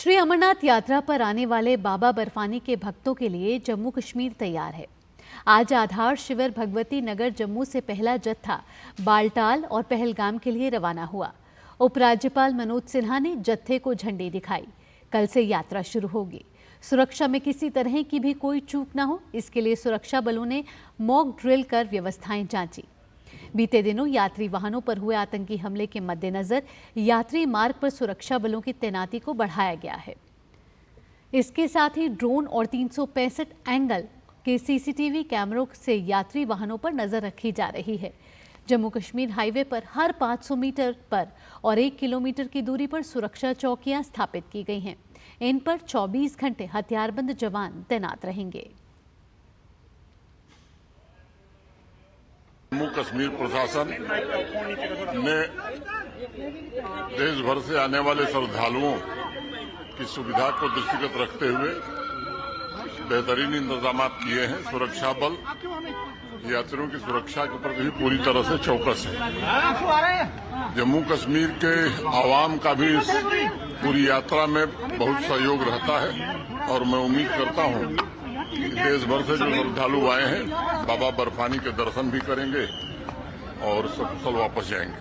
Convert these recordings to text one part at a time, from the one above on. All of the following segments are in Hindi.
श्री अमरनाथ यात्रा पर आने वाले बाबा बर्फानी के भक्तों के लिए जम्मू कश्मीर तैयार है। आज आधार शिविर भगवती नगर जम्मू से पहला जत्था बालटाल और पहलगाम के लिए रवाना हुआ। उपराज्यपाल मनोज सिन्हा ने जत्थे को झंडी दिखाई। कल से यात्रा शुरू होगी। सुरक्षा में किसी तरह की भी कोई चूक न हो, इसके लिए सुरक्षा बलों ने मॉक ड्रिल कर व्यवस्थाएं जांची। बीते दिनों यात्री वाहनों पर हुए आतंकी हमले के मद्देनजर यात्री मार्ग पर सुरक्षा बलों की तैनाती को बढ़ाया गया है। इसके साथ ही ड्रोन और 365 एंगल के सीसीटीवी कैमरों से यात्री वाहनों पर नजर रखी जा रही है। जम्मू कश्मीर हाईवे पर हर 500 मीटर पर और 1 किलोमीटर की दूरी पर सुरक्षा चौकियां स्थापित की गई हैं। इन पर 24 घंटे हथियारबंद जवान तैनात रहेंगे। जम्मू कश्मीर प्रशासन ने देश भर से आने वाले श्रद्धालुओं की सुविधा को दृष्टिगत रखते हुए बेहतरीन इंतजाम किए हैं। सुरक्षा बल यात्रियों की सुरक्षा के प्रति भी पूरी तरह से चौकस है। जम्मू कश्मीर के आवाम का भी इस पूरी यात्रा में बहुत सहयोग रहता है और मैं उम्मीद करता हूं देश भर से जो श्रद्धालु आए हैं बाबा बर्फानी के दर्शन भी करेंगे और सकुशल वापस जाएंगे।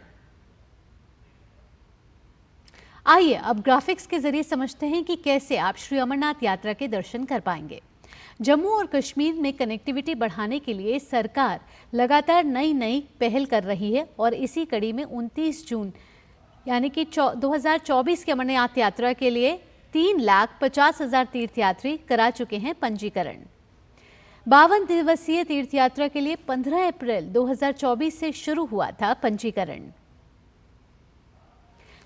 आइए अब ग्राफिक्स के जरिए समझते हैं कि कैसे आप श्री अमरनाथ यात्रा के दर्शन कर पाएंगे। जम्मू और कश्मीर में कनेक्टिविटी बढ़ाने के लिए सरकार लगातार नई पहल कर रही है और इसी कड़ी में 29 जून यानी कि 2024 के अमरनाथ यात्रा के लिए 3,50,000 तीर्थयात्री करा चुके हैं पंजीकरण। 52 दिवसीय तीर्थयात्रा के लिए 15 अप्रैल 2024 से शुरू हुआ था पंजीकरण।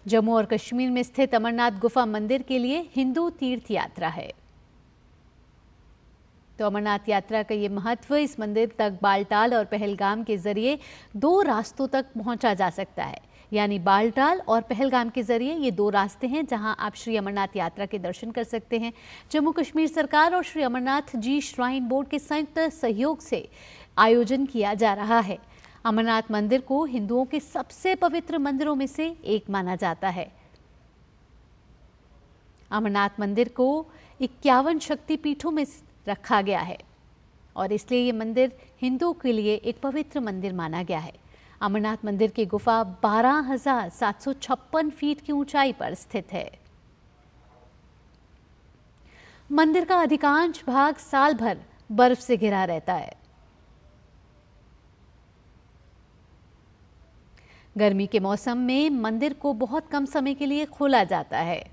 जम्मू और कश्मीर में स्थित अमरनाथ गुफा मंदिर के लिए हिंदू तीर्थ यात्रा है। तो अमरनाथ यात्रा का ये महत्व, इस मंदिर तक बालटाल और पहलगाम के जरिए 2 रास्तों तक पहुंचा जा सकता है। यानी बालटाल और पहलगाम के जरिए ये 2 रास्ते हैं जहां आप श्री अमरनाथ यात्रा के दर्शन कर सकते हैं। जम्मू कश्मीर सरकार और श्री अमरनाथ जी श्राइन बोर्ड के संयुक्त सहयोग से आयोजन किया जा रहा है। अमरनाथ मंदिर को हिंदुओं के सबसे पवित्र मंदिरों में से एक माना जाता है। अमरनाथ मंदिर को 51 शक्तिपीठों में रखा गया है और इसलिए ये मंदिर हिंदुओं के लिए एक पवित्र मंदिर माना गया है। अमरनाथ मंदिर की गुफा 12,756 फीट की ऊंचाई पर स्थित है। मंदिर का अधिकांश भाग साल भर बर्फ से घिरा रहता है। गर्मी के मौसम में मंदिर को बहुत कम समय के लिए खोला जाता है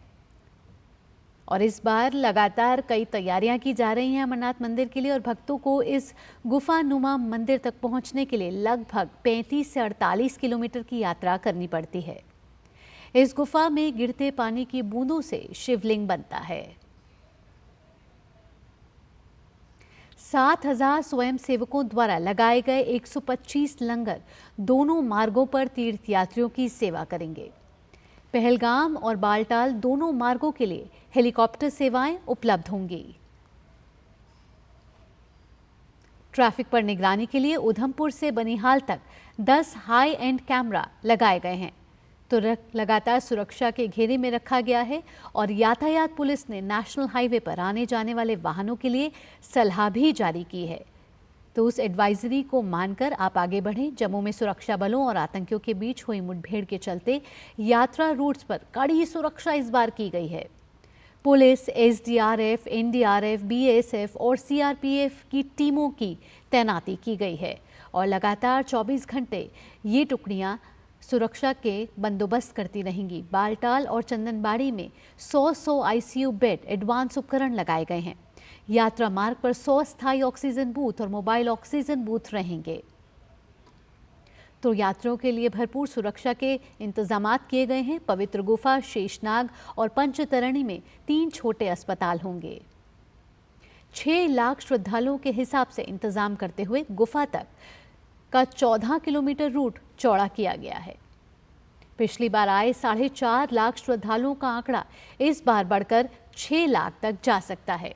और इस बार लगातार कई तैयारियां की जा रही हैं अमरनाथ मंदिर के लिए और भक्तों को इस गुफानुमा मंदिर तक पहुंचने के लिए लगभग 35 से 48 किलोमीटर की यात्रा करनी पड़ती है। इस गुफा में गिरते पानी की बूंदों से शिवलिंग बनता है। 7,000 स्वयंसेवकों द्वारा लगाए गए 125 लंगर दोनों मार्गों पर तीर्थयात्रियों की सेवा करेंगे। पहलगाम और बालटाल दोनों मार्गों के लिए हेलीकॉप्टर सेवाएं उपलब्ध होंगी। ट्रैफिक पर निगरानी के लिए उधमपुर से बनिहाल तक 10 हाई एंड कैमरा लगाए गए हैं तो लगातार सुरक्षा के घेरे में रखा गया है और यातायात पुलिस ने नेशनल हाईवे पर आने जाने वाले वाहनों के लिए सलाह भी जारी की है। तो उस एडवाइजरी को मानकर आप आगे बढ़ें। जम्मू में सुरक्षा बलों और आतंकियों के बीच हुई मुठभेड़ के चलते यात्रा रूट्स पर कड़ी सुरक्षा इस बार की गई है। पुलिस, एसडीआरएफ, एनडीआरएफ, बीएसएफ और सीआरपीएफ की टीमों की तैनाती की गई है और लगातार 24 घंटे ये टुकड़ियां सुरक्षा के बंदोबस्त करती रहेंगी। बालटाल और चंदनबाड़ी में 100 आईसीयू बेड, एडवांस उपकरण लगाए गए हैं। यात्रा मार्ग पर 100 स्थायी ऑक्सीजन बूथ और मोबाइल ऑक्सीजन बूथ रहेंगे। तो यात्रियों के लिए भरपूर सुरक्षा के इंतजामात किए गए हैं। पवित्र गुफा, शेषनाग और पंचतरणी में 3 छोटे अस्पताल होंगे। 6 लाख श्रद्धालुओं के हिसाब से इंतजाम करते हुए गुफा तक का 14 किलोमीटर रूट चौड़ा किया गया है। पिछली बार आए 4.5 लाख श्रद्धालुओं का आंकड़ा इस बार बढ़कर 6 लाख तक जा सकता है।